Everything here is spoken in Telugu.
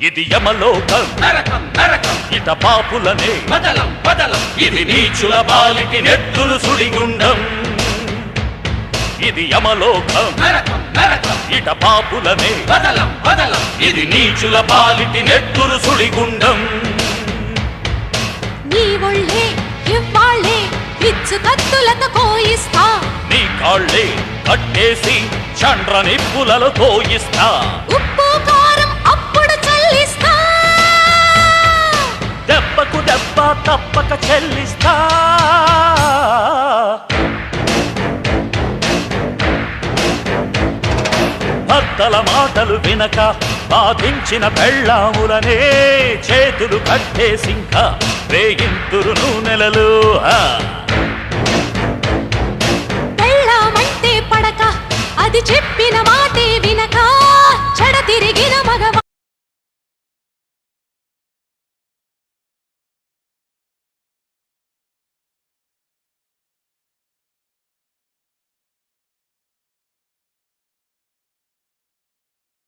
ఇది యమలోకం నరకం నరకం ఇట పాపులనే బదలం బదలం ఇది నీచుల బాలికి నెత్తులు సుడిగుండం ఇది యమలోకం నరకం నరకం ఇట పాపులనే బదలం బదలం ఇది నీచుల బాలికి నెత్తులు సుడిగుండం నీ ఒళ్ళే ఇవ్వాళ్ళే పిచ్చు కత్తులతో కోయిస్తా నీ కాళ్ళే కట్టేసి చండ్ర నిప్పులలో తోయిస్తా ఉప్పు కారం అప్పుడు చల్లిస్తా దెబ్బకు దెబ్బ తప్పక చెల్లిస్తా భర్తల మాటలు వినక బాధించిన పెళ్ళాములనే చేతులు కట్టేసింక వేగింతురు నూనెలలు పెళ్ళామంటే పడక అది చెప్పిన మాటే వినక చెడ తిరిగిన మగవా